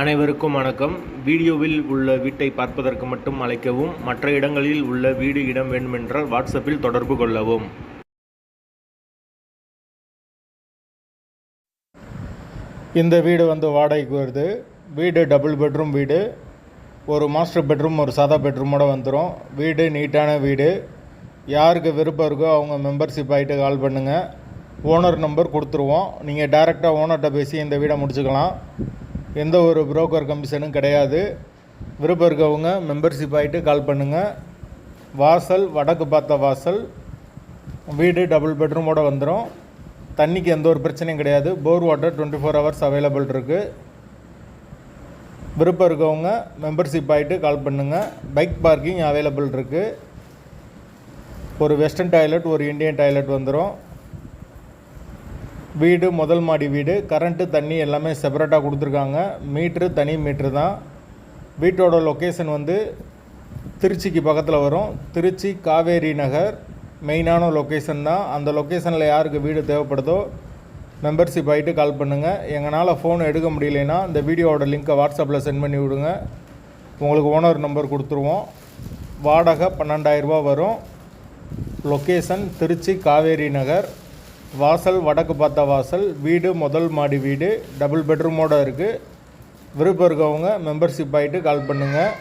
அனைவருக்கும் வணக்கம். வீடியோவில் உள்ள வீட்டை பார்ப்பதற்கு மட்டும் அழைக்கவும். மற்ற இடங்களில் உள்ள வீடு இடம் வேண்டுமென்றால் வாட்ஸ்அப்பில் தொடர்பு கொள்ளவும். இந்த வீடு வாடகைக்கு வருது. வீடு டபுள் பெட்ரூம் வீடு. ஒரு மாஸ்டர் பெட்ரூம் ஒரு சாதா பெட்ரூமோடு வந்துடும். வீடு நீட்டான வீடு. யாருக்கு விருப்பம் இருக்கோ அவங்க மெம்பர்ஷிப் ஆகிட்டு கால் பண்ணுங்கள். ஓனர் நம்பர் கொடுத்துருவோம். நீங்கள் டைரெக்டாக ஓனர்கிட்ட பேசி இந்த வீடை முடிச்சுக்கலாம். எந்த ஒரு புரோக்கர் கமிஷனும் கிடையாது. விருப்பம் இருக்கவங்க மெம்பர்ஷிப் ஆகிட்டு கால் பண்ணுங்கள். வாசல் வடக்கு பார்த்த வாசல். வீடு டபுள் பெட்ரூமோடு வந்துடும். தண்ணிக்கு எந்த ஒரு பிரச்சனையும் கிடையாது. போர் வாட்டர் 24 ஹவர்ஸ் அவைலபிள் இருக்குது. விருப்பம் இருக்கவங்க மெம்பர்ஷிப் ஆகிட்டு கால் பண்ணுங்கள். பைக் பார்க்கிங் அவைலபிள் இருக்குது. ஒரு வெஸ்டர்ன் டாய்லெட் ஒரு இந்தியன் டாய்லெட் வந்துடும். வீடு முதல் மாடி வீடு. கரண்ட்டு தண்ணி எல்லாமே செப்பரேட்டாக கொடுத்துருக்காங்க. மீட்ரு தனி மீட்ரு தான். வீட்டோட லொக்கேஷன் திருச்சிக்கு பக்கத்தில் வரும். திருச்சி காவேரி நகர் மெயினான லொக்கேஷன் தான். அந்த லொக்கேஷனில் யாருக்கு வீடு தேவைப்படுதோ மெம்பர்ஷிப் ஆகிட்டு கால் பண்ணுங்கள். எங்களால் ஃபோன் எடுக்க முடியலைன்னா இந்த வீடியோவோட லிங்க்கை வாட்ஸ்அப்பில் சென்ட் பண்ணி விடுங்க. உங்களுக்கு ஓனர் நம்பர் கொடுத்துருவோம். வாடகை 12,000 ரூபா வரும். லொக்கேஷன் திருச்சி காவேரி நகர். வாசல் வடக்கு பார்த்த வாசல். வீடு முதல் மாடி வீடு. டபுள் பெட்ரூமோடு இருக்குது. விருப்பம் இருக்கவங்க மெம்பர்ஷிப் ஆகிட்டு கால் பண்ணுங்கள்.